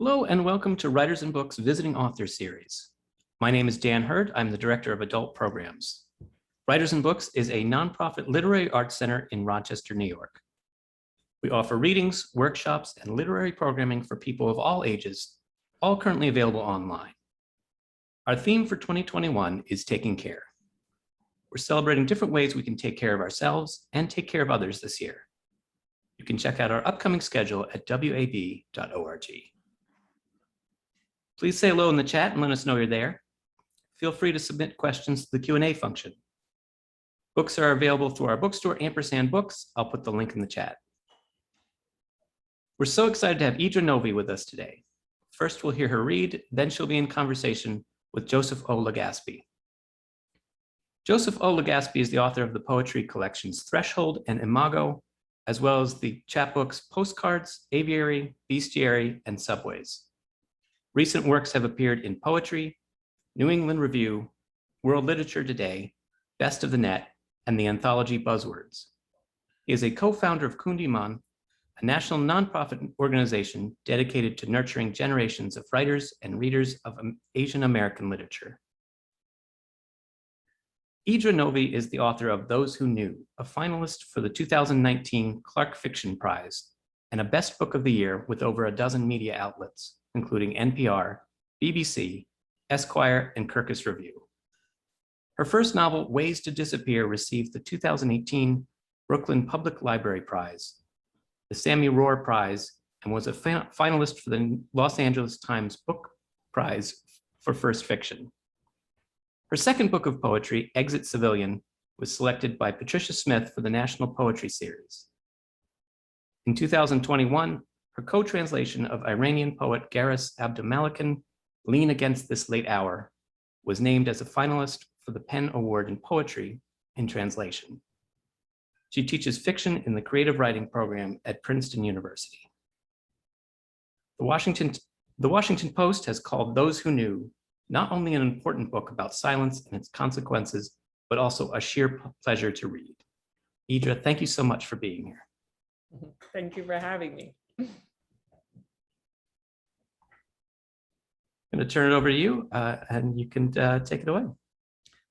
Hello and welcome to Writers and Books Visiting Authors Series. My name is Dan Hurd. I'm the Director of Adult Programs. Writers and Books is a nonprofit literary arts center in Rochester, New York. We offer readings, workshops, and literary programming for people of all ages, all currently available online. Our theme for 2021 is taking care. We're celebrating different ways we can take care of ourselves and take care of others this year. You can check out our upcoming schedule at wab.org. Please say hello in the chat and let us know you're there. Feel free to submit questions to the Q&A function. Books are available through our bookstore, &Books. I'll put the link in the chat. We're so excited to have Idra Novey with us today. First, we'll hear her read, then she'll be in conversation with Joseph O. Legaspi. Joseph O. Legaspi is the author of the poetry collections Threshold and Imago, as well as the chapbooks Postcards, Aviary, Bestiary, and Subways. Recent works have appeared in Poetry, New England Review, World Literature Today, Best of the Net, and the anthology Buzzwords. He is a co-founder of Kundiman, a national nonprofit organization dedicated to nurturing generations of writers and readers of Asian American literature. Idra Novey is the author of Those Who Knew, a finalist for the 2019 Clark Fiction Prize, and a Best Book of the Year with over a dozen media outlets, including NPR, BBC, Esquire, and Kirkus Review. Her first novel, Ways to Disappear, received the 2018 Brooklyn Public Library Prize, the Sami Rohr Prize, and was a finalist for the Los Angeles Times Book Prize for First Fiction. Her second book of poetry, Exit Civilian, was selected by Patricia Smith for the National Poetry Series. In 2021, her co-translation of Iranian poet Garous Abdolmalekian, Lean Against This Late Hour, was named as a finalist for the PEN Award in Poetry in Translation. She teaches fiction in the creative writing program at Princeton University. The Washington Post has called Those Who Knew not only an important book about silence and its consequences, but also a sheer pleasure to read. Idra, thank you so much for being here. Thank you for having me. I'm going to turn it over to you, and you can take it away.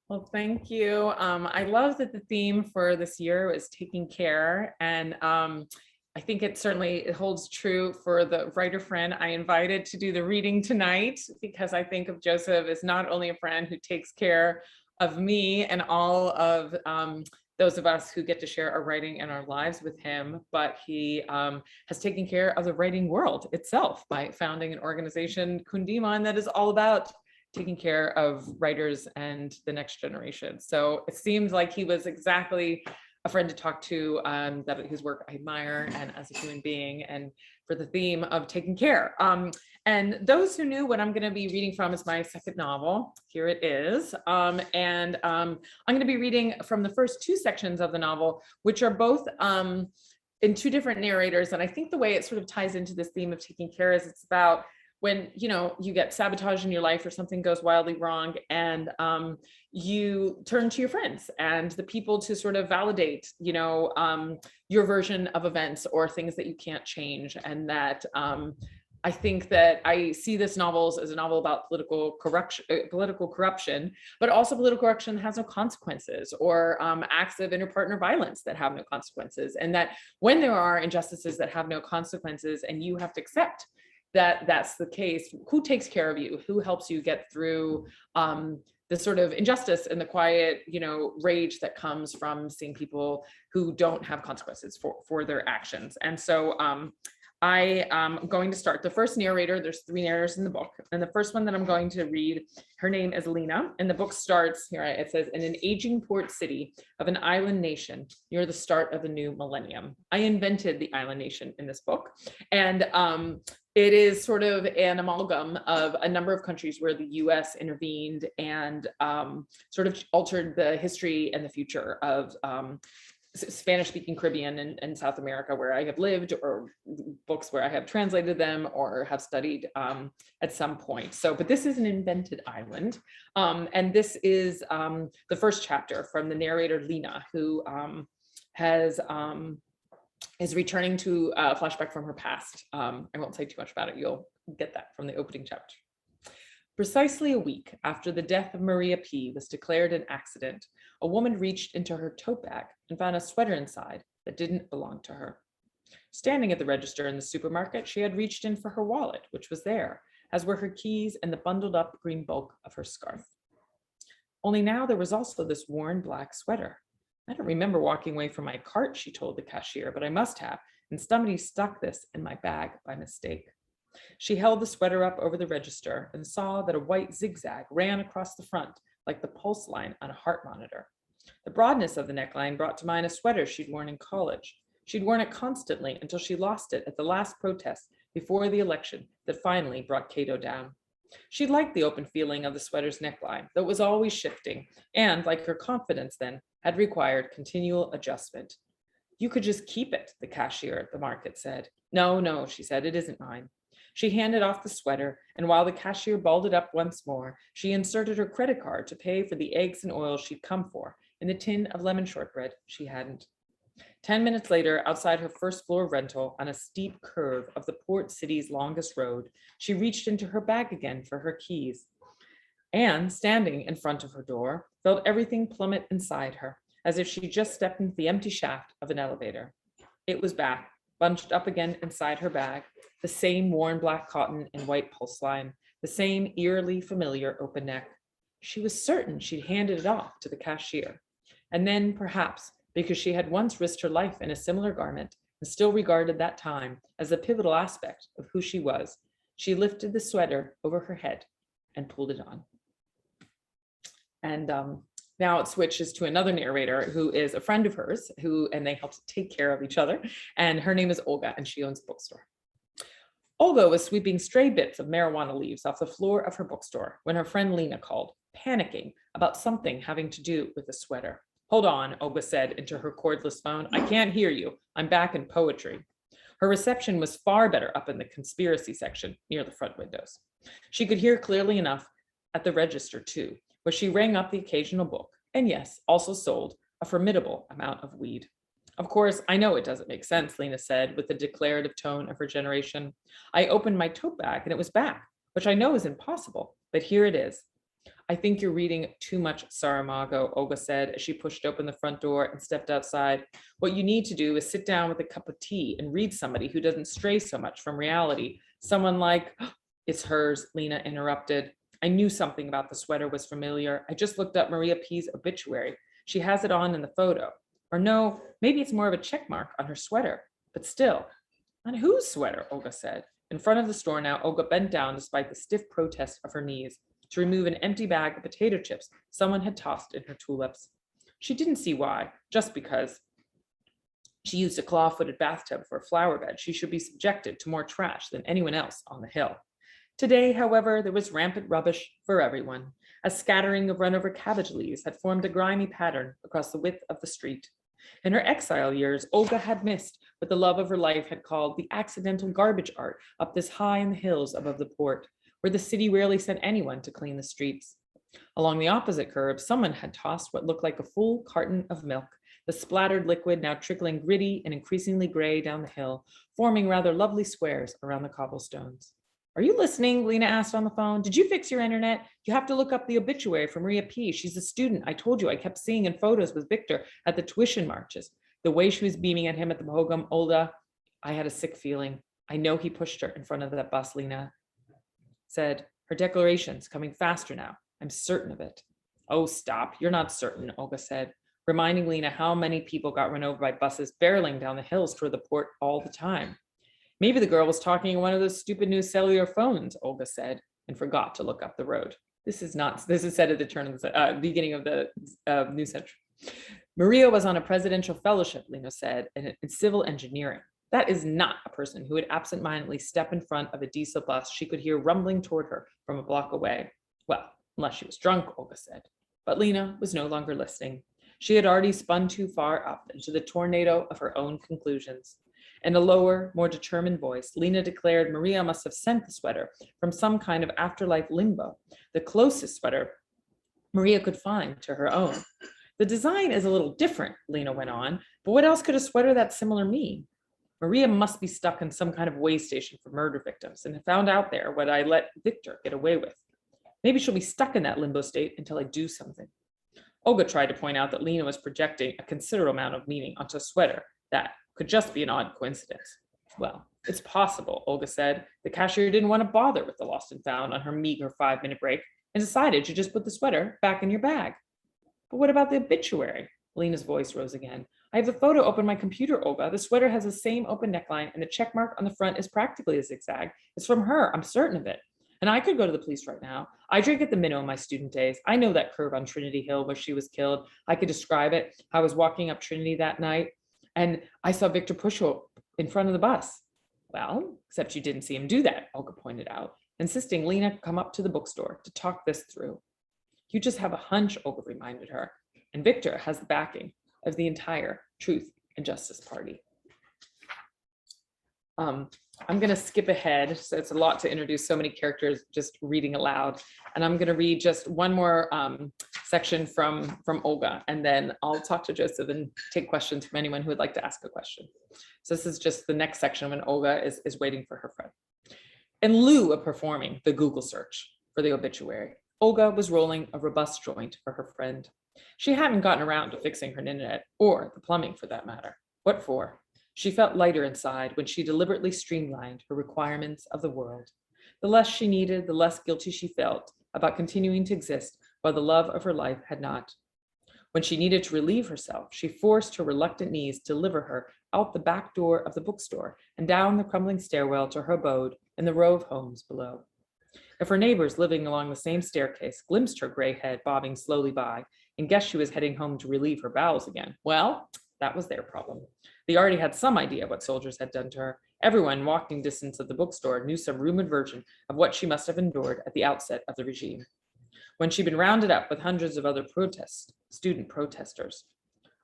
Well, thank you. I love that the theme for this year is taking care, and I think it certainly holds true for the writer friend I invited to do the reading tonight, because I think of Joseph as not only a friend who takes care of me and all of those of us who get to share our writing and our lives with him, but he has taken care of the writing world itself by founding an organization, Kundiman, that is all about taking care of writers and the next generation. So it seems like he was exactly a friend to talk to, that his work I admire, and as a human being, and for the theme of taking care. And Those Who Knew, what I'm going to be reading from is my second novel. Here it is. I'm going to be reading from the first two sections of the novel, which are both in two different narrators. And I think the way it sort of ties into this theme of taking care is it's about when you get sabotage in your life or something goes wildly wrong, and you turn to your friends and the people to sort of validate your version of events or things that you can't change. And that I think that I see this novel as a novel about political corruption, but also political corruption has no consequences, or acts of interpartner violence that have no consequences. And that when there are injustices that have no consequences and you have to accept that that's the case, who takes care of you, who helps you get through the sort of injustice and the quiet, rage that comes from seeing people who don't have consequences for their actions. And so I am going to start. The first narrator, there's three narrators in the book, and the first one that I'm going to read, her name is Lena, and the book starts here. It says, in an aging port city of an island nation near the start of the new millennium. I invented the island nation in this book, and it is sort of an amalgam of a number of countries where the US intervened and sort of altered the history and the future of Spanish-speaking Caribbean and South America, where I have lived, or books where I have translated them or have studied at some point. But this is an invented island. And this is the first chapter from the narrator, Lena, who has is returning to a flashback from her past. I won't say too much about it. You'll get that from the opening chapter. Precisely a week after the death of Maria P. was declared an accident, a woman reached into her tote bag and found a sweater inside that didn't belong to her. Standing at the register in the supermarket, she had reached in for her wallet, which was there, as were her keys and the bundled up green bulk of her scarf. Only now there was also this worn black sweater. I don't remember walking away from my cart, she told the cashier, but I must have, and somebody stuck this in my bag by mistake. She held the sweater up over the register and saw that a white zigzag ran across the front like the pulse line on a heart monitor. The broadness of the neckline brought to mind a sweater she'd worn in college. She'd worn it constantly until she lost it at the last protest before the election that finally brought Cato down. She liked the open feeling of the sweater's neckline, though it was always shifting, and, like her confidence then, had required continual adjustment. You could just keep it, the cashier at the market said. No, she said, it isn't mine. She handed off the sweater, and while the cashier balled it up once more, she inserted her credit card to pay for the eggs and oil she'd come for and the tin of lemon shortbread she hadn't. 10 minutes later, outside her first floor rental on a steep curve of the port city's longest road, she reached into her bag again for her keys. Anne, standing in front of her door, felt everything plummet inside her, as if she just stepped into the empty shaft of an elevator. It was back, bunched up again inside her bag, the same worn black cotton and white pulse line, the same eerily familiar open neck. She was certain she'd handed it off to the cashier. And then, perhaps, because she had once risked her life in a similar garment and still regarded that time as a pivotal aspect of who she was, she lifted the sweater over her head and pulled it on. And now it switches to another narrator who is a friend of hers, and they help take care of each other. And her name is Olga, and she owns a bookstore. Olga was sweeping stray bits of marijuana leaves off the floor of her bookstore when her friend Lena called, panicking about something having to do with the sweater. Hold on, Olga said into her cordless phone. I can't hear you. I'm back in poetry. Her reception was far better up in the conspiracy section near the front windows. She could hear clearly enough at the register too, where she rang up the occasional book, and yes, also sold a formidable amount of weed. Of course, I know it doesn't make sense, Lena said with the declarative tone of her generation. I opened my tote bag and it was back, which I know is impossible, but here it is. I think you're reading too much, Saramago, Olga said as she pushed open the front door and stepped outside. What you need to do is sit down with a cup of tea and read somebody who doesn't stray so much from reality. Someone like, it's hers, Lena interrupted. I knew something about the sweater was familiar. I just looked up Maria P.'s obituary. She has it on in the photo. Or no, maybe it's more of a check mark on her sweater, but still. On whose sweater, Olga said. In front of the store now, Olga bent down despite the stiff protest of her knees to remove an empty bag of potato chips someone had tossed in her tulips. She didn't see why, just because she used a claw-footed bathtub for a flower bed, she should be subjected to more trash than anyone else on the hill. Today, however, there was rampant rubbish for everyone. A scattering of run-over cabbage leaves had formed a grimy pattern across the width of the street. In her exile years, Olga had missed what the love of her life had called the accidental garbage art up this high in the hills above the port, where the city rarely sent anyone to clean the streets. Along the opposite curb, someone had tossed what looked like a full carton of milk, the splattered liquid now trickling gritty and increasingly gray down the hill, forming rather lovely squares around the cobblestones. Are you listening? Lena asked on the phone. Did you fix your internet? You have to look up the obituary for Maria P. She's a student. I told you I kept seeing in photos with Victor at the tuition marches. The way she was beaming at him at the pogrom, Olga, I had a sick feeling. I know he pushed her in front of that bus, Lena said. Her declaration's coming faster now. I'm certain of it. Oh, stop. You're not certain, Olga said, reminding Lena how many people got run over by buses barreling down the hills toward the port all the time. Maybe the girl was talking on one of those stupid new cellular phones, Olga said, and forgot to look up the road. This is said at the turn of the beginning of the new century. Maria was on a presidential fellowship, Lena said, in civil engineering. That is not a person who would absentmindedly step in front of a diesel bus she could hear rumbling toward her from a block away. Well, unless she was drunk, Olga said. But Lena was no longer listening. She had already spun too far up into the tornado of her own conclusions. In a lower, more determined voice, Lena declared Maria must have sent the sweater from some kind of afterlife limbo, the closest sweater Maria could find to her own. The design is a little different, Lena went on, but what else could a sweater that's similar mean? Maria must be stuck in some kind of way station for murder victims and have found out there what I let Victor get away with. Maybe she'll be stuck in that limbo state until I do something. Olga tried to point out that Lena was projecting a considerable amount of meaning onto a sweater that could just be an odd coincidence. Well, it's possible, Olga said. The cashier didn't want to bother with the lost and found on her meager 5-minute break and decided to just put the sweater back in your bag. But what about the obituary? Lena's voice rose again. I have the photo open on my computer, Olga. The sweater has the same open neckline and the check mark on the front is practically a zigzag. It's from her, I'm certain of it. And I could go to the police right now. I drank at the Minnow in my student days. I know that curve on Trinity Hill where she was killed. I could describe it. I was walking up Trinity that night and I saw Victor push her in front of the bus. Well, except you didn't see him do that, Olga pointed out, insisting Lena come up to the bookstore to talk this through. You just have a hunch, Olga reminded her, and Victor has the backing of the entire Truth and Justice Party. I'm going to skip ahead. So it's a lot to introduce so many characters just reading aloud. And I'm going to read just one more section from Olga, and then I'll talk to Joseph and take questions from anyone who would like to ask a question. So this is just the next section when Olga is waiting for her friend. In lieu of performing the Google search for the obituary, Olga was rolling a robust joint for her friend. She hadn't gotten around to fixing her internet or the plumbing for that matter. What for? She felt lighter inside when she deliberately streamlined her requirements of the world. The less she needed, the less guilty she felt about continuing to exist while the love of her life had not. When she needed to relieve herself, she forced her reluctant knees to deliver her out the back door of the bookstore and down the crumbling stairwell to her abode in the row of homes below. If her neighbors living along the same staircase glimpsed her gray head bobbing slowly by and guessed she was heading home to relieve her bowels again, well, that was their problem. They already had some idea what soldiers had done to her. Everyone in walking distance of the bookstore knew some rumored version of what she must have endured at the outset of the regime, when she'd been rounded up with hundreds of other student protesters.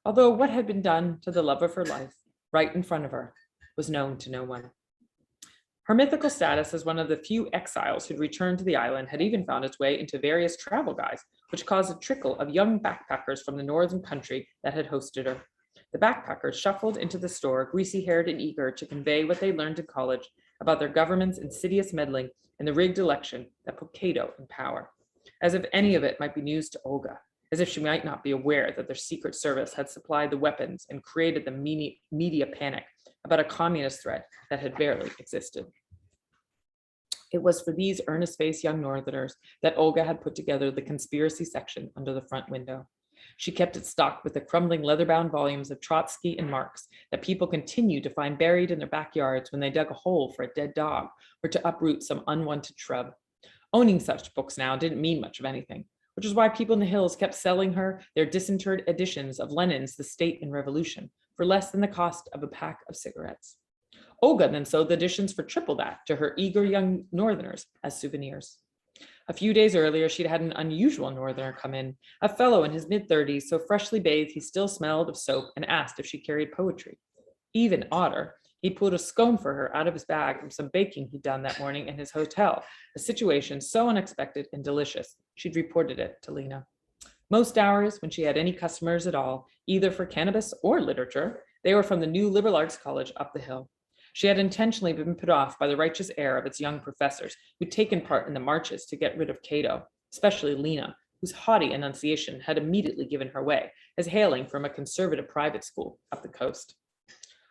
Although what had been done to the love of her life, right in front of her, was known to no one. Her mythical status as one of the few exiles who'd returned to the island had even found its way into various travel guides, which caused a trickle of young backpackers from the northern country that had hosted her. The backpackers shuffled into the store, greasy-haired and eager to convey what they learned in college about their government's insidious meddling in the rigged election that put Cato in power. As if any of it might be news to Olga, as if she might not be aware that their secret service had supplied the weapons and created the media panic about a communist threat that had barely existed. It was for these earnest-faced young Northerners that Olga had put together the conspiracy section under the front window. She kept it stocked with the crumbling leather-bound volumes of Trotsky and Marx that people continued to find buried in their backyards when they dug a hole for a dead dog or to uproot some unwanted shrub. Owning such books now didn't mean much of anything, which is why people in the hills kept selling her their disinterred editions of Lenin's The State and Revolution for less than the cost of a pack of cigarettes. Olga then sold the editions for triple that to her eager young Northerners as souvenirs. A few days earlier, she'd had an unusual Northerner come in, a fellow in his mid-30s, so freshly bathed he still smelled of soap, and asked if she carried poetry. Even odder, he pulled a scone for her out of his bag from some baking he'd done that morning in his hotel, a situation so unexpected and delicious, she'd reported it to Lena. Most hours, when she had any customers at all, either for cannabis or literature, they were from the new liberal arts college up the hill. She had intentionally been put off by the righteous air of its young professors who'd taken part in the marches to get rid of Cato, especially Lena, whose haughty enunciation had immediately given her way, as hailing from a conservative private school up the coast.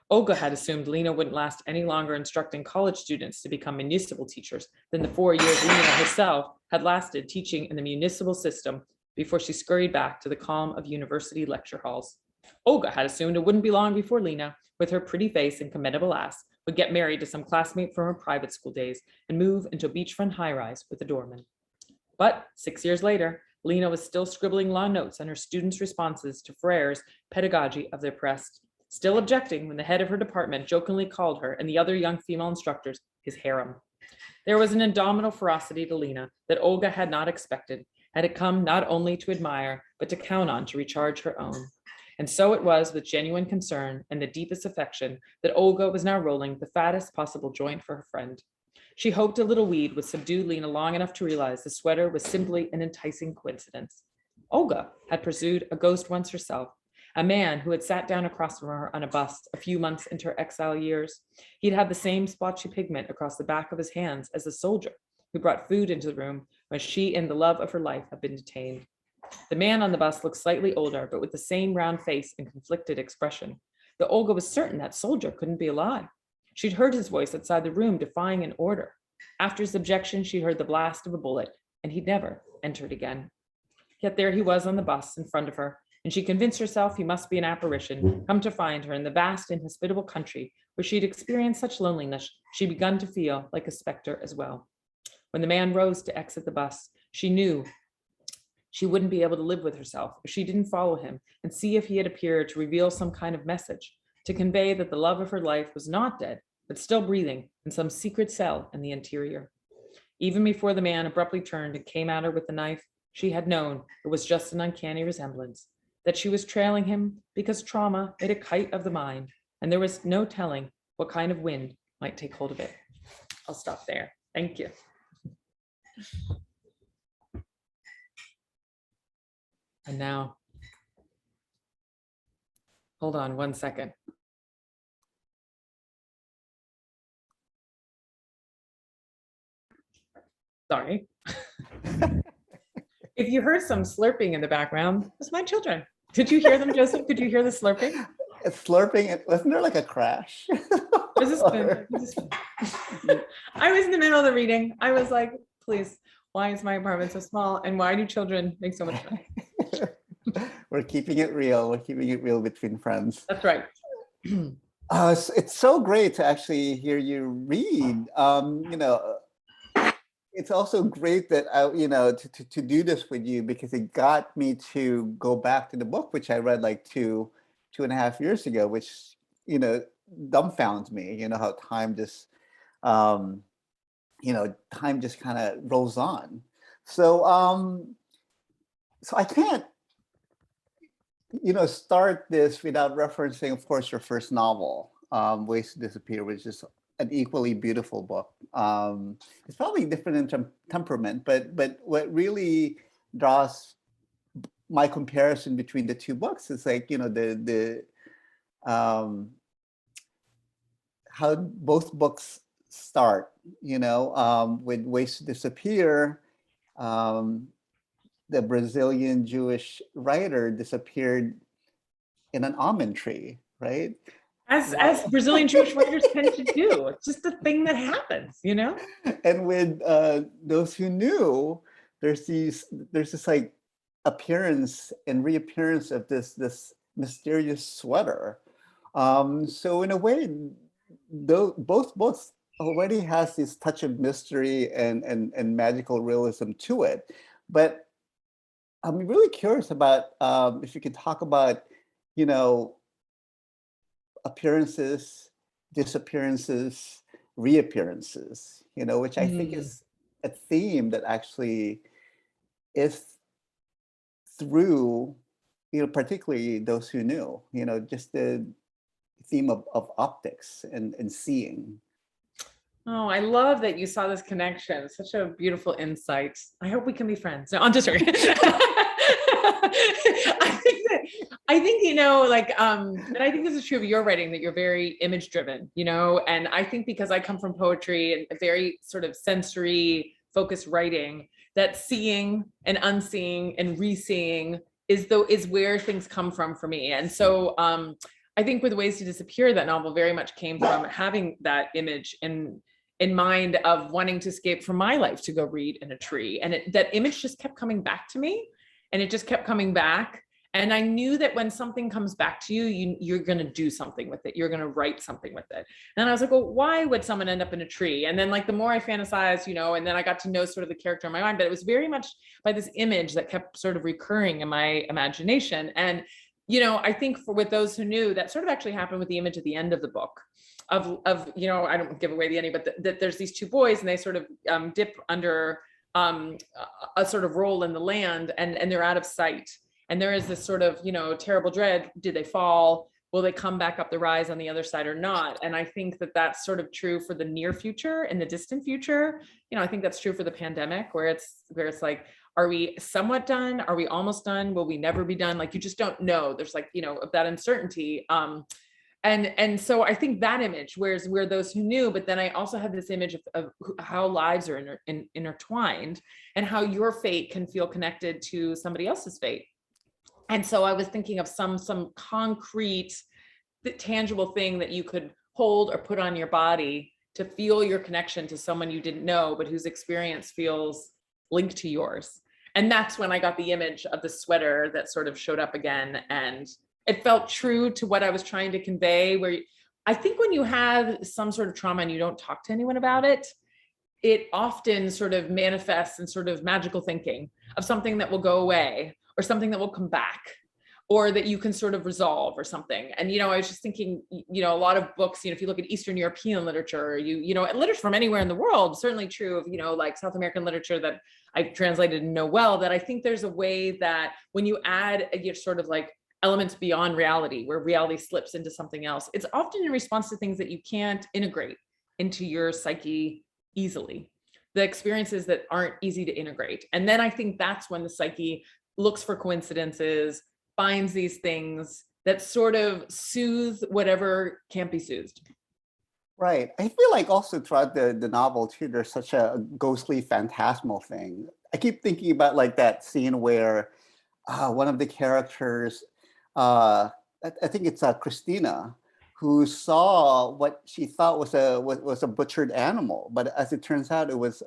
Olga had assumed Lena wouldn't last any longer instructing college students to become municipal teachers than the 4 years Lena herself had lasted teaching in the municipal system before she scurried back to the calm of university lecture halls. Olga had assumed it wouldn't be long before Lena, with her pretty face and commendable ass, would get married to some classmate from her private school days and move into a beachfront high-rise with a doorman. But 6 years later, Lena was still scribbling long notes on her students' responses to Freire's pedagogy of the oppressed, still objecting when the head of her department jokingly called her and the other young female instructors his harem. There was an indomitable ferocity to Lena that Olga had not expected, had it come not only to admire, but to count on to recharge her own. And so it was with genuine concern and the deepest affection that Olga was now rolling the fattest possible joint for her friend. She hoped a little weed would subdue Lena long enough to realize the sweater was simply an enticing coincidence. Olga had pursued a ghost once herself, a man who had sat down across from her on a bus a few months into her exile years. He'd had the same splotchy pigment across the back of his hands as the soldier who brought food into the room when she and the love of her life had been detained. The man on the bus looked slightly older, but with the same round face and conflicted expression. Though Olga was certain that soldier couldn't be alive. She'd heard his voice outside the room defying an order. After his objection, she heard the blast of a bullet, and he'd never entered again. Yet there he was on the bus in front of her, and she convinced herself he must be an apparition, come to find her in the vast, inhospitable country where she'd experienced such loneliness, she'd begun to feel like a specter as well. When the man rose to exit the bus, she knew she wouldn't be able to live with herself if she didn't follow him and see if he had appeared to reveal some kind of message, to convey that the love of her life was not dead, but still breathing in some secret cell in the interior. Even before the man abruptly turned and came at her with the knife, she had known it was just an uncanny resemblance, that she was trailing him because trauma made a kite of the mind, and there was no telling what kind of wind might take hold of it. I'll stop there. Thank you. And now, hold on 1 second. Sorry. If you heard some slurping in the background, it's my children. Did you hear them, Joseph? Did you hear the slurping? It's slurping. Wasn't there like a crash? Was this spoon? Was this spoon? I was in the middle of the reading. I was like, please, why is my apartment so small? And why do children make so much noise? We're keeping it real. We're keeping it real between friends. That's right. It's so great to actually hear you read. It's also great that to do this with you, because it got me to go back to the book, which I read like two and a half years ago, which dumbfounds me. How time just time just kind of rolls on. So I can't start this without referencing, of course, your first novel, Ways to Disappear, which is an equally beautiful book. It's probably different in temperament, but what really draws my comparison between the two books is like, how both books start, with Ways to Disappear. The Brazilian Jewish writer disappeared in an almond tree, right? As Brazilian Jewish writers tend to do. It's just a thing that happens, And with Those Who Knew, there's this like appearance and reappearance of this mysterious sweater. So in a way, both books already has this touch of mystery and magical realism to it. But I'm really curious about if you could talk about, appearances, disappearances, reappearances, which I think is a theme that actually is through, particularly Those Who Knew, just the theme of optics and seeing. Oh, I love that you saw this connection. Such a beautiful insight. I hope we can be friends. No, I'm just joking. I think, and I think this is true of your writing, that you're very image driven, and I think because I come from poetry and a very sort of sensory focused writing, that seeing and unseeing and re-seeing is where things come from for me. And so I think with Ways to Disappear, that novel very much came from having that image in mind of wanting to escape from my life to go read in a tree. And that image just kept coming back to me, and it just kept coming back. And I knew that when something comes back to you, you're going to do something with it. You're going to write something with it. And I was like, well, why would someone end up in a tree? And then like the more I fantasized, and then I got to know sort of the character in my mind, but it was very much by this image that kept sort of recurring in my imagination. And, I think with Those Who Knew, that sort of actually happened with the image at the end of the book of I don't give away the ending, but that there's these two boys and they sort of dip under a sort of roll in the land and they're out of sight. And there is this sort of, terrible dread. Did they fall? Will they come back up the rise on the other side or not? And I think that that's sort of true for the near future and the distant future. I think that's true for the pandemic, where it's like, Are we somewhat done? Are we almost done? Will we never be done? Like, you just don't know. There's like, that uncertainty. And so I think that image, where those who knew, but then I also have this image of how lives are intertwined, and how your fate can feel connected to somebody else's fate. And so I was thinking of some concrete, tangible thing that you could hold or put on your body to feel your connection to someone you didn't know, but whose experience feels linked to yours. And that's when I got the image of the sweater that sort of showed up again. And it felt true to what I was trying to convey, where I think when you have some sort of trauma and you don't talk to anyone about it, it often sort of manifests in sort of magical thinking of something that will go away, or something that will come back, or that you can sort of resolve or something. And, I was just thinking, a lot of books, if you look at Eastern European literature, literature from anywhere in the world, certainly true of, like South American literature that I've translated and know well, that I think there's a way that when you add sort of like elements beyond reality, where reality slips into something else, it's often in response to things that you can't integrate into your psyche easily, the experiences that aren't easy to integrate. And then I think that's when the psyche looks for coincidences, finds these things that sort of soothe whatever can't be soothed. Right. I feel like also throughout the novel too, there's such a ghostly, phantasmal thing. I keep thinking about like that scene where one of the characters, I think it's Christina, who saw what she thought was a butchered animal, but as it turns out, it was,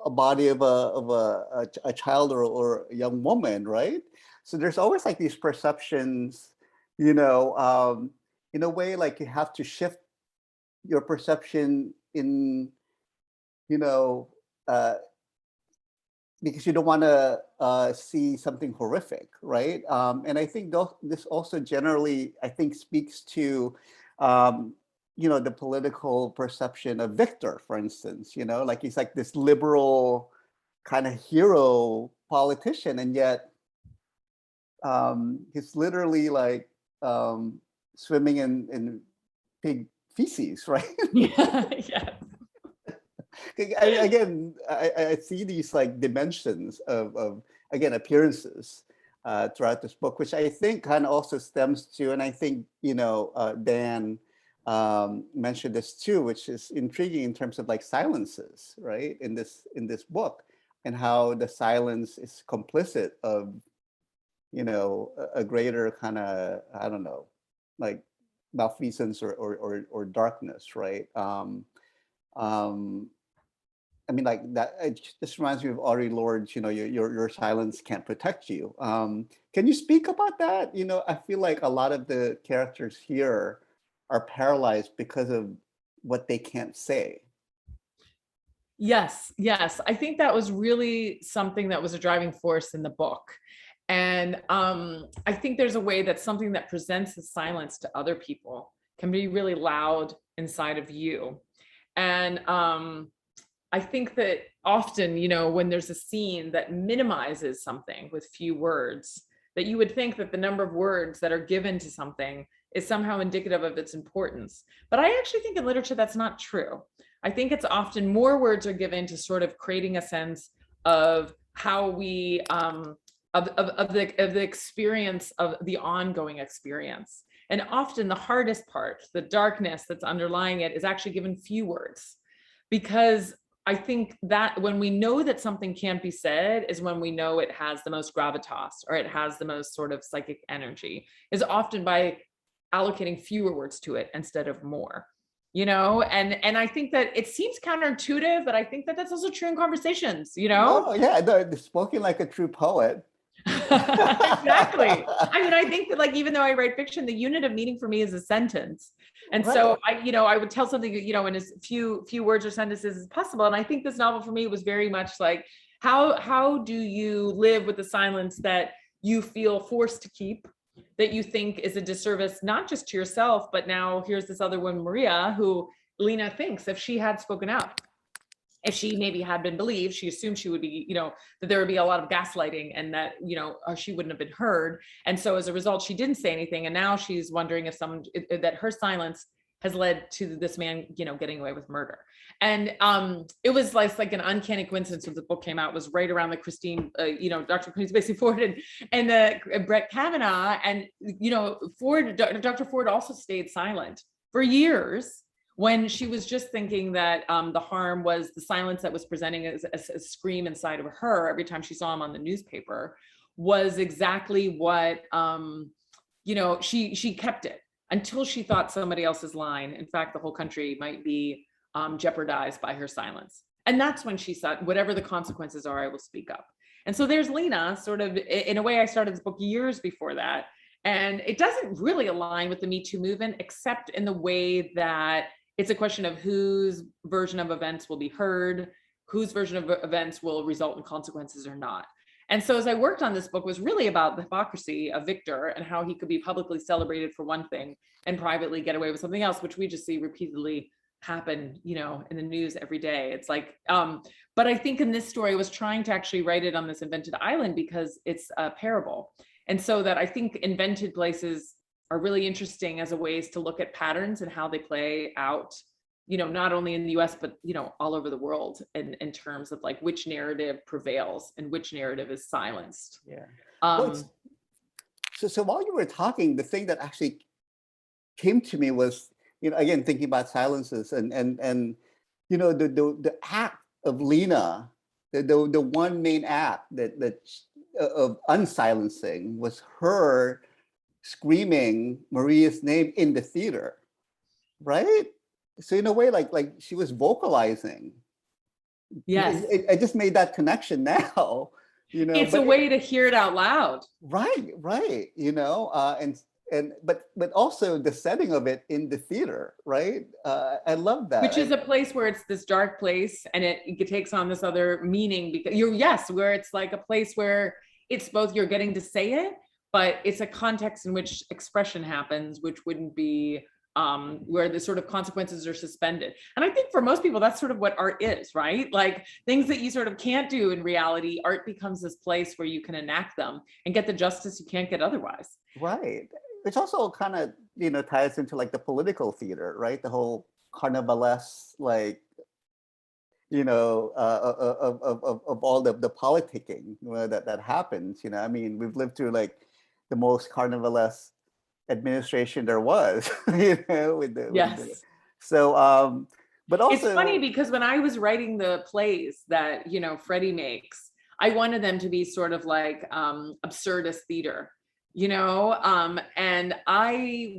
a body of a child or a young woman, right? So there's always like these perceptions, in a way, like you have to shift your perception in, because you don't want to see something horrific, right? And I think this also generally, I think, speaks to, the political perception of Victor, for instance, like he's like this liberal kind of hero politician, and yet he's literally like swimming in pig feces, right? Yeah. Again, I see these like dimensions of again, appearances throughout this book, which I think kind of also stems to, and I think, Dan mentioned this too, which is intriguing in terms of like silences, right? In this book, and how the silence is complicit of, a greater kind of, I don't know, like malfeasance or darkness, right? I mean, like that. This reminds me of Audre Lorde's, your silence can't protect you. Can you speak about that? I feel like a lot of the characters here are paralyzed because of what they can't say. Yes. I think that was really something that was a driving force in the book. And I think there's a way that something that presents as silence to other people can be really loud inside of you. And I think that often, when there's a scene that minimizes something with few words, that you would think that the number of words that are given to something is somehow indicative of its importance. But I actually think in literature that's not true. I think it's often more words are given to sort of creating a sense of how we of the experience, of the ongoing experience. And often the hardest part, the darkness that's underlying it, is actually given few words, because I think that when we know that something can't be said is when we know it has the most gravitas, or it has the most sort of psychic energy, is often by allocating fewer words to it instead of more, and I think that it seems counterintuitive, but I think that that's also true in conversations, Oh yeah, no, spoken like a true poet. Exactly. I mean, I think that, like, even though I write fiction, the unit of meaning for me is a sentence. And Right. so I would tell something, in as few words or sentences as possible. And I think this novel for me was very much like, how do you live with the silence that you feel forced to keep, that you think is a disservice, not just to yourself, but now here's this other woman, Maria, who Lena thinks if she had spoken out, if she maybe had been believed, she assumed she would be, that there would be a lot of gaslighting, and that, she wouldn't have been heard. And so as a result, she didn't say anything. And now she's wondering if that her silence has led to this man, getting away with murder. And it was like an uncanny coincidence when the book came out. It was right around the Dr. Queen Spacey Ford and Brett Kavanaugh. And, Dr. Ford also stayed silent for years when she was just thinking that the harm was the silence that was presenting as a scream inside of her every time she saw him on the newspaper was exactly what, she kept it until she thought somebody else's line, in fact, the whole country might be jeopardized by her silence. And that's when she said, whatever the consequences are, I will speak up. And so there's Lena, sort of, in a way, I started this book years before that. And it doesn't really align with the Me Too movement, except in the way that it's a question of whose version of events will be heard, whose version of events will result in consequences or not. And so as I worked on this book, was really about the hypocrisy of Victor and how he could be publicly celebrated for one thing and privately get away with something else, which we just see repeatedly happen, in the news every day. It's like, but I think in this story, I was trying to actually write it on this invented island because it's a parable. And so that I think invented places are really interesting as a ways to look at patterns and how they play out, not only in the US, but, all over the world in terms of like which narrative prevails and which narrative is silenced. Yeah. So while you were talking, the thing that actually came to me was, again, thinking about silences and the act of Lena, the one main act that of unsilencing was her screaming Maria's name in the theater, right? So in a way, like she was vocalizing. Yes. I just made that connection now, It's a way to hear it out loud. Right. But also the setting of it in the theater, right? I love that. Which is a place where it's this dark place and it takes on this other meaning because where it's like a place where it's both you're getting to say it, but it's a context in which expression happens, which wouldn't be where the sort of consequences are suspended. And I think for most people, that's sort of what art is, right? Like things that you sort of can't do in reality, art becomes this place where you can enact them and get the justice you can't get otherwise. Right. Which also kind of, ties into like the political theater, right? The whole carnivalesque, like, of all the politicking that happens, I mean, we've lived through like the most carnivalesque administration there was, so but also it's funny because when I was writing the plays that Freddie makes, I wanted them to be sort of like absurdist theater, and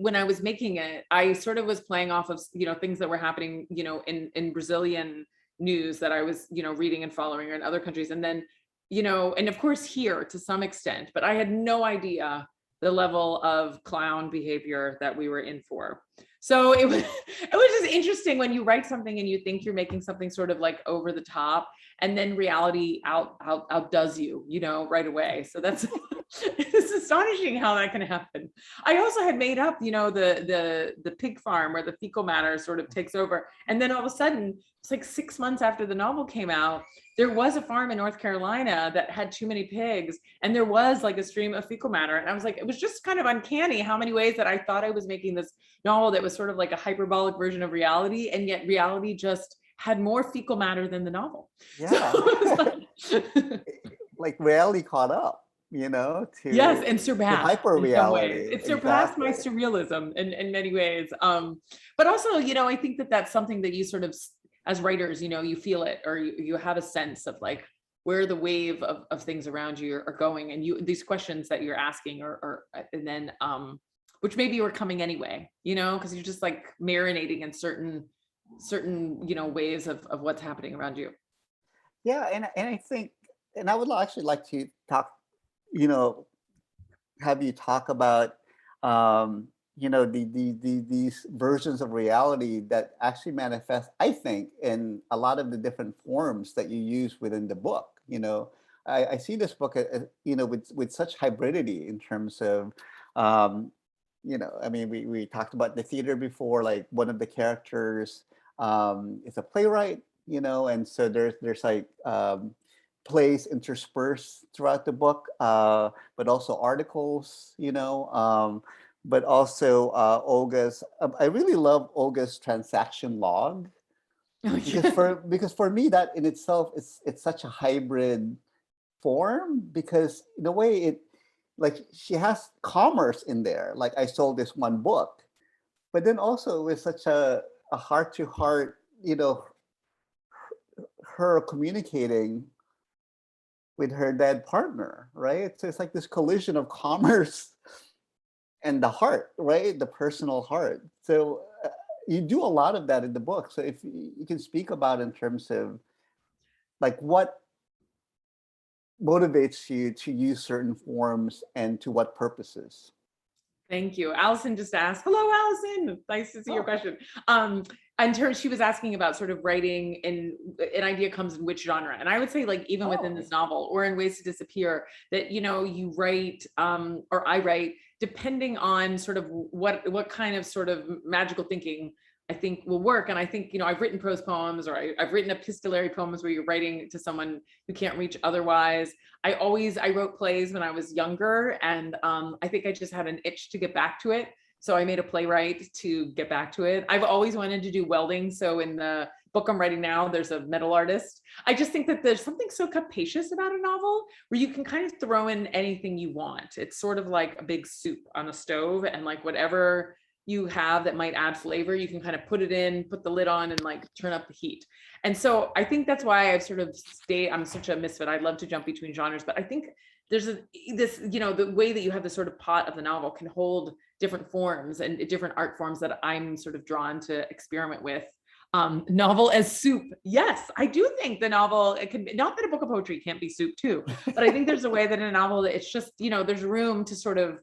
when I was making it, I sort of was playing off of things that were happening in Brazilian news that I was reading and following in other countries, and then and of course here to some extent, but I had no idea the level of clown behavior that we were in for. So it was just interesting when you write something and you think you're making something sort of like over the top, and then reality outdoes you, right away. So it's astonishing how that can happen. I also had made up, the pig farm where the fecal matter sort of takes over, and then all of a sudden, it's like 6 months after the novel came out, there was a farm in North Carolina that had too many pigs, and there was like a stream of fecal matter. And I was like, it was just kind of uncanny how many ways that I thought I was making this novel that was sort of like a hyperbolic version of reality, and yet reality just had more fecal matter than the novel. Yeah. So like reality caught up, to yes, and surpassed hyper reality. It surpassed my surrealism in many ways. But also, I think that that's something that you sort of, as writers, you feel it, or you have a sense of like where the wave of things around you are going, and these questions that you're asking, and then which maybe were coming anyway, because you're just like marinating in certain ways of what's happening around you. Yeah, and I think, and I would actually like to talk, have you talk about these versions of reality that actually manifest, I think, in a lot of the different forms that you use within the book. I see this book, with such hybridity in terms of, I mean, we talked about the theater before, like one of the characters is a playwright, and so there's like plays interspersed throughout the book, but also articles, but also Olga's. I really love Olga's transaction log because for me that in itself it's such a hybrid form, because in a way it, like, she has commerce in there, like I sold this one book, but then also with such a heart to heart, her communicating with her dead partner, right? So it's like this collision of commerce and the heart, right? The personal heart. So you do a lot of that in the book. So if you can speak about in terms of like what motivates you to use certain forms and to what purposes. Thank you. Allison just asked, hello, Allison. Nice to see your question. In terms, she was asking about sort of writing, and an idea comes in which genre. And I would say, like, even within this novel or in Ways to Disappear, that, you write, or I write, depending on sort of what kind of sort of magical thinking I think will work. And I think, I've written prose poems, or I've written epistolary poems where you're writing to someone who can't reach otherwise. I wrote plays when I was younger, and I think I just had an itch to get back to it. So I made a playwright to get back to it. I've always wanted to do welding. So in the book I'm writing now, there's a metal artist. I just think that there's something so capacious about a novel where you can kind of throw in anything you want. It's sort of like a big soup on a stove, and like whatever you have that might add flavor, you can kind of put it in, put the lid on, and like turn up the heat. And so I think that's why I've sort of I'm such a misfit. I love to jump between genres, but I think there's the way that you have this sort of pot of the novel can hold different forms and different art forms that I'm sort of drawn to experiment with. Novel as soup. Yes, I do think the novel, it can be, not that a book of poetry can't be soup too, but I think there's a way that in a novel that it's just, there's room to sort of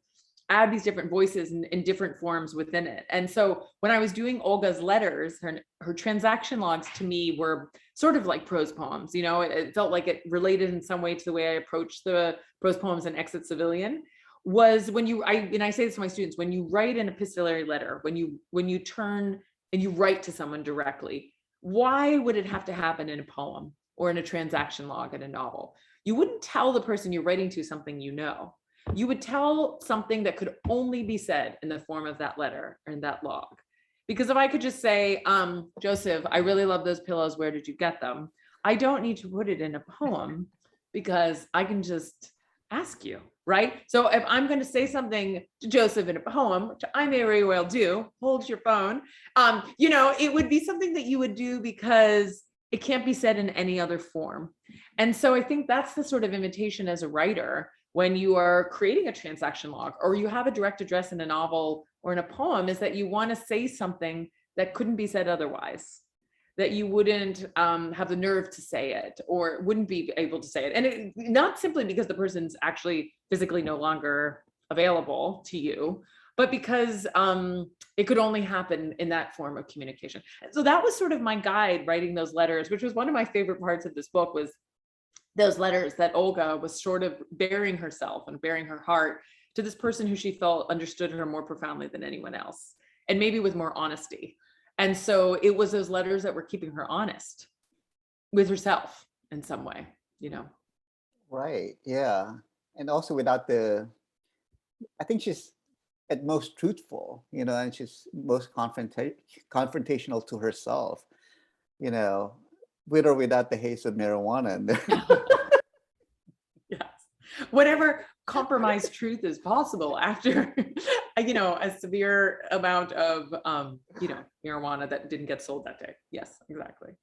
add these different voices in different forms within it. And so when I was doing Olga's letters, her transaction logs to me were sort of like prose poems. It felt like it related in some way to the way I approached the prose poems in Exit Civilian. Was when I say this to my students, when you write an epistolary letter, when you turn and you write to someone directly, why would it have to happen in a poem or in a transaction log in a novel? You wouldn't tell the person you're writing to something you would tell something that could only be said in the form of that letter or in that log. Because if I could just say, Joseph, I really love those pillows, where did you get them? I don't need to put it in a poem because I can just ask you, right? So if I'm going to say something to Joseph in a poem, which I may very well do, hold your phone, it would be something that you would do because it can't be said in any other form. And so I think that's the sort of invitation as a writer when you are creating a transaction log or you have a direct address in a novel or in a poem, is that you want to say something that couldn't be said otherwise, that you wouldn't have the nerve to say it or wouldn't be able to say it. And not simply because the person's actually physically no longer available to you, but because it could only happen in that form of communication. And so that was sort of my guide writing those letters, which was one of my favorite parts of this book, was those letters that Olga was sort of bearing herself and bearing her heart to this person who she felt understood her more profoundly than anyone else, and maybe with more honesty. And so it was those letters that were keeping her honest with herself in some way, Right, yeah. And also without I think she's at most truthful, and she's most confrontational to herself, with or without the haze of marijuana. Yes. Whatever compromised truth is possible after, a severe amount of, marijuana that didn't get sold that day. Yes, exactly.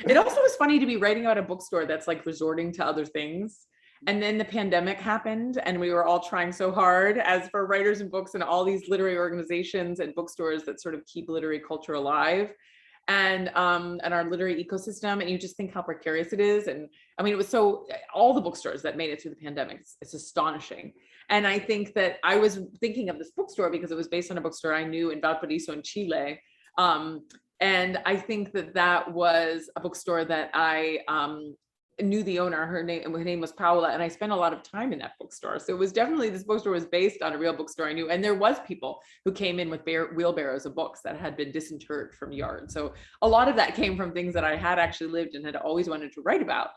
It also was funny to be writing about a bookstore that's like resorting to other things. And then the pandemic happened and we were all trying so hard as for writers and books and all these literary organizations and bookstores that sort of keep literary culture alive and our literary ecosystem. And you just think how precarious it is. And I mean, it was all the bookstores that made it through the pandemic, it's astonishing. And I think that I was thinking of this bookstore because it was based on a bookstore I knew in Valparaiso in Chile. And I think that was a bookstore that I knew the owner. Her name was Paola, and I spent a lot of time in that bookstore. So it was definitely, this bookstore was based on a real bookstore I knew, and there was people who came in with wheelbarrows of books that had been disinterred from yards. So a lot of that came from things that I had actually lived and had always wanted to write about.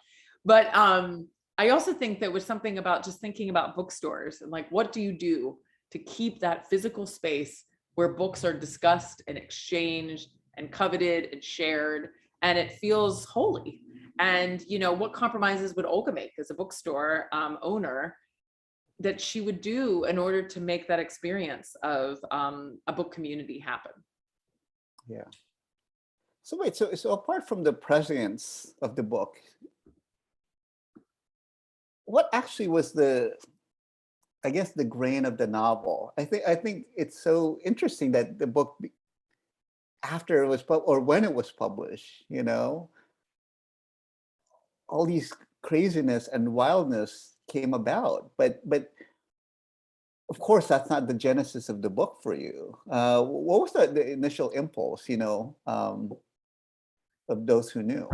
But I also think there was something about just thinking about bookstores and like, what do you do to keep that physical space where books are discussed and exchanged and coveted and shared, and it feels holy. And, you know, what compromises would Olga make as a bookstore owner that she would do in order to make that experience of a book community happen? Yeah. So wait, so apart from the prescience of the book, what actually was I guess the grain of the novel? I think it's so interesting that the book, after it was or when it was published, you know, all these craziness and wildness came about. But of course, that's not the genesis of the book for you. What was the initial impulse, you know, of Those Who Knew?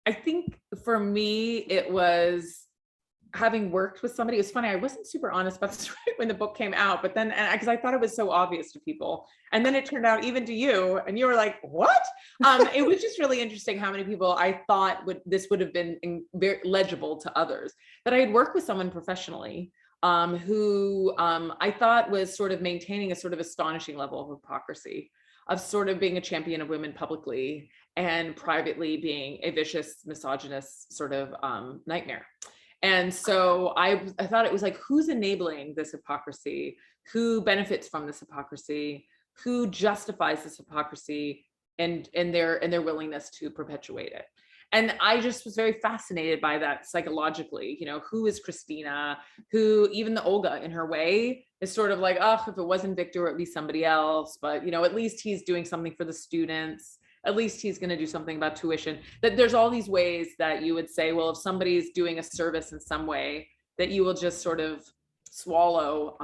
I think for me, it was having worked with somebody. It's funny, I wasn't super honest about this right when the book came out, but then, because I thought it was so obvious to people. And then it turned out even to you, and you were like, what? It was just really interesting how many people I thought this would have been very legible to others. That I had worked with someone professionally who I thought was sort of maintaining a sort of astonishing level of hypocrisy, of sort of being a champion of women publicly and privately being a vicious, misogynist sort of nightmare. And so I thought it was like, who's enabling this hypocrisy? Who benefits from this hypocrisy? Who justifies this hypocrisy and their willingness to perpetuate it? And I just was very fascinated by that psychologically. You know, who is Christina? Who, even the Olga in her way, is sort of like, oh, if it wasn't Victor, at least somebody else. But, you know, at least he's doing something for the students. At least he's going to do something about tuition. That there's all these ways that you would say, well, if somebody's doing a service in some way, that you will just sort of swallow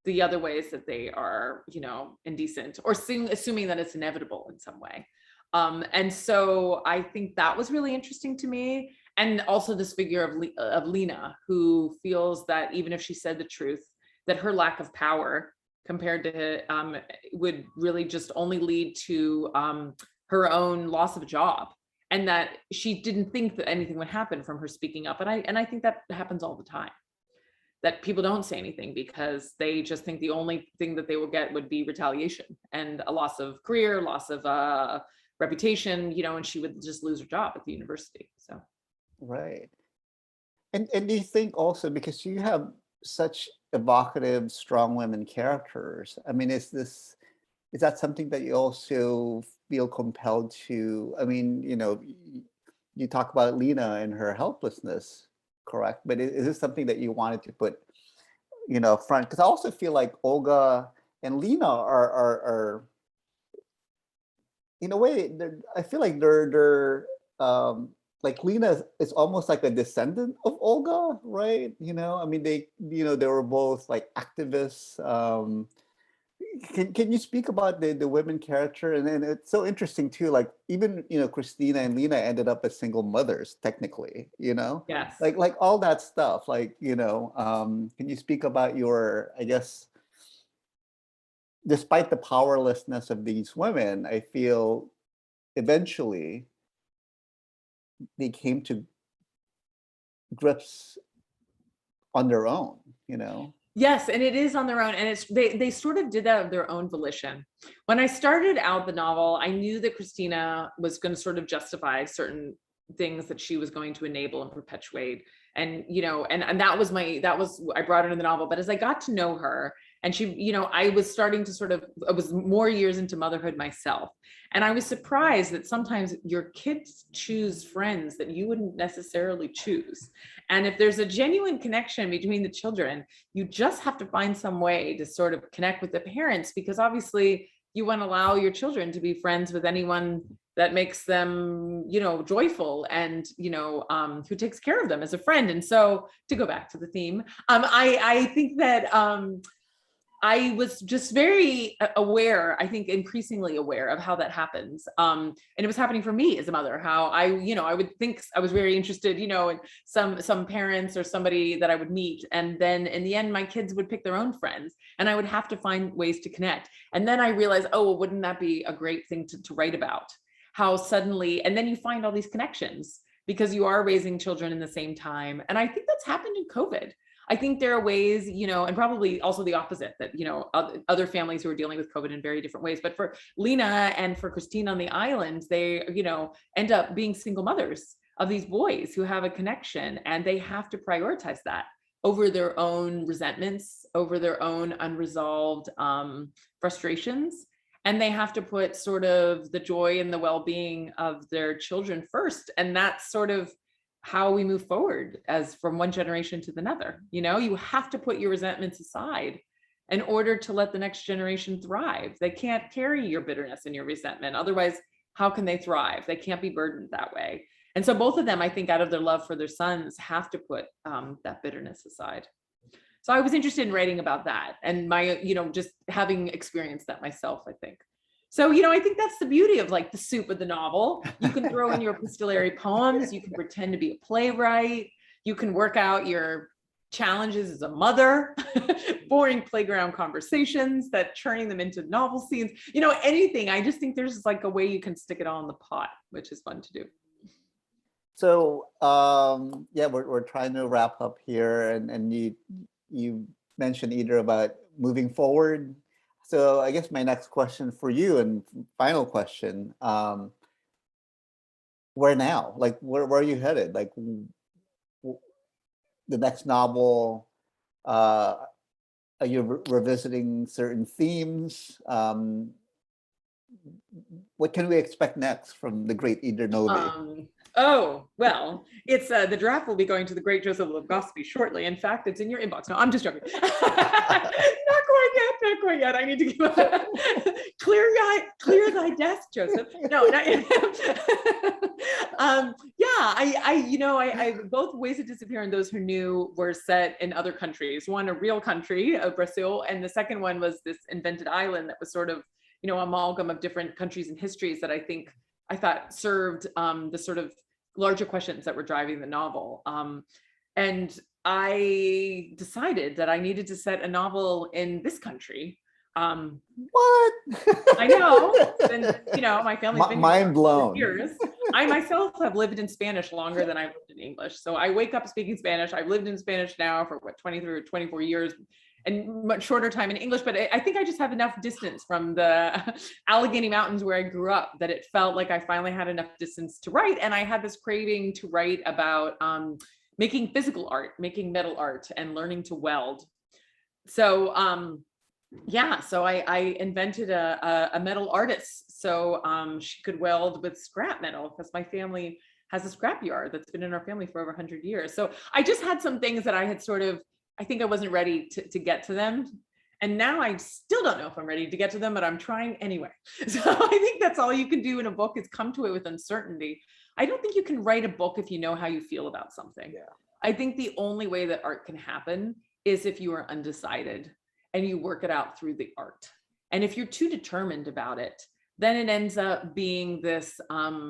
the other ways that they are, you know, indecent, or assuming that it's inevitable in some way. And so I think that was really interesting to me. And also this figure of Lena, who feels that even if she said the truth, that her lack of power compared to would really just only lead to her own loss of a job, and that she didn't think that anything would happen from her speaking up. And I think that happens all the time, that people don't say anything because they just think the only thing that they will get would be retaliation and a loss of career, loss of reputation, you know, and she would just lose her job at the university. So right. And do you think also, because you have such evocative, strong women characters, I mean, is that something that you also feel compelled to? I mean, you know, you talk about Lena and her helplessness, correct? But is this something that you wanted to put, you know, front? Because I also feel like Olga and Lena are in a way, I feel like they're like Lena is almost like a descendant of Olga, right? You know, I mean, they were both like activists. Can you speak about the women character? And then it's so interesting too, like even, you know, Christina and Lena ended up as single mothers, technically, you know? yes. Like all that stuff, like, you know, can you speak about your, I guess, despite the powerlessness of these women, I feel eventually they came to grips on their own, you know? Yes, and it is on their own, and they sort of did that of their own volition. When I started out the novel, I knew that Christina was going to sort of justify certain things that she was going to enable and perpetuate, and you know, and that was I brought her in the novel. But as I got to know her, and she, you know, I was starting to I was more years into motherhood myself, and I was surprised that sometimes your kids choose friends that you wouldn't necessarily choose. And if there's a genuine connection between the children, you just have to find some way to sort of connect with the parents, because obviously you want to allow your children to be friends with anyone that makes them, you know, joyful and, you know, who takes care of them as a friend. And so, to go back to the theme, I think that I was just very aware, I think increasingly aware of how that happens. And it was happening for me as a mother, how I would think I was very interested, you know, in some parents or somebody that I would meet. And then in the end, my kids would pick their own friends and I would have to find ways to connect. And then I realized, oh, well, wouldn't that be a great thing to write about? How suddenly, and then you find all these connections because you are raising children in the same time. And I think that's happened in COVID. I think there are ways, and probably also the opposite, that, other families who are dealing with COVID in very different ways. But for Lena and for Christine on the island, they, end up being single mothers of these boys who have a connection, and they have to prioritize that over their own resentments, over their own unresolved frustrations. And they have to put sort of the joy and the well-being of their children first. And that's sort of how we move forward as from one generation to another. You have to put your resentments aside in order to let the next generation thrive. They can't carry your bitterness and your resentment. Otherwise, how can they thrive? They can't be burdened that way. And so both of them, I think, out of their love for their sons, have to put that bitterness aside. So I was interested in writing about that, and my, just having experienced that myself, I think. So, I think that's the beauty of like the soup of the novel. You can throw in your epistolary poems, you can pretend to be a playwright, you can work out your challenges as a mother, boring playground conversations that turning them into novel scenes, anything. I just think there's like a way you can stick it all in the pot, which is fun to do. So yeah, we're trying to wrap up here, and you mentioned, Idra, about moving forward. So I guess my next question for you, and final question, where now? Like, where are you headed? Like, the next novel, are you revisiting certain themes? What can we expect next from the great Idra Novey? Oh, well, it's the draft will be going to the great Joseph Legaspi shortly. In fact, it's in your inbox. No, I'm just joking. Not quite yet. I need to give clear thy desk, Joseph. No, not yet. I both Ways to Disappear and Those Who Knew were set in other countries. One, a real country of Brazil, and the second one was this invented island that was sort of, amalgam of different countries and histories that I thought served the sort of larger questions that were driving the novel. And I decided that I needed to set a novel in this country. What? I know. And, my family's been mind blown. For years. I myself have lived in Spanish longer than I've lived in English. So I wake up speaking Spanish. I've lived in Spanish now for 23 or 24 years. And much shorter time in English, but I think I just have enough distance from the Allegheny Mountains where I grew up that it felt like I finally had enough distance to write. And I had this craving to write about making physical art, making metal art, and learning to weld. So so I invented a metal artist so she could weld with scrap metal, because my family has a scrap yard that's been in our family for over 100 years. So I just had some things that I had I think I wasn't ready to get to them. And now I still don't know if I'm ready to get to them, but I'm trying anyway. So I think that's all you can do in a book, is come to it with uncertainty. I don't think you can write a book if you know how you feel about something. Yeah. I think the only way that art can happen is if you are undecided and you work it out through the art. And if you're too determined about it, then it ends up being this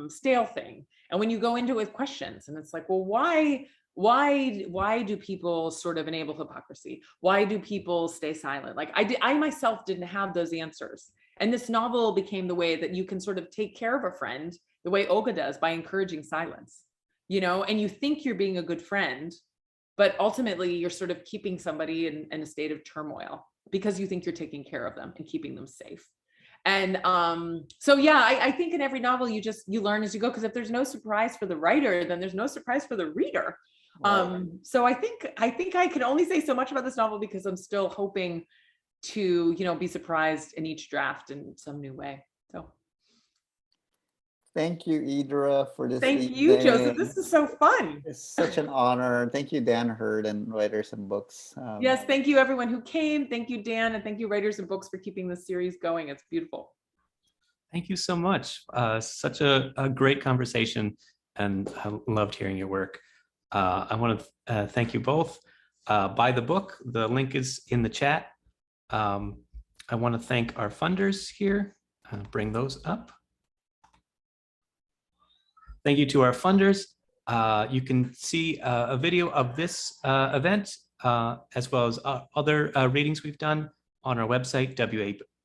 stale thing. And when you go into it with questions, and it's like, well, why do people sort of enable hypocrisy? Why do people stay silent? Like I myself didn't have those answers. And this novel became the way that you can sort of take care of a friend the way Olga does, by encouraging silence, and you think you're being a good friend, but ultimately you're sort of keeping somebody in a state of turmoil because you think you're taking care of them and keeping them safe. And I think in every novel you learn as you go, because if there's no surprise for the writer, then there's no surprise for the reader. Right. So I think I can only say so much about this novel, because I'm still hoping to, be surprised in each draft in some new way. So thank you, Idra, for this. Thank you, Joseph. This is so fun. It's such an honor. Thank you, Dan Hurd and Writers and Books. Yes, thank you everyone who came. Thank you, Dan, and thank you, Writers and Books, for keeping this series going. It's beautiful. Thank you so much. Such a great conversation, and I loved hearing your work. I want to thank you both. Buy the book. The link is in the chat. I want to thank our funders here. Bring those up. Thank you to our funders. You can see a video of this event, as well as other readings we've done on our website,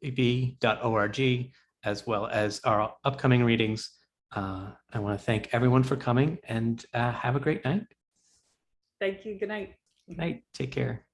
wab.org, as well as our upcoming readings. I want to thank everyone for coming, and have a great night. Thank you. Good night. Good night. Take care.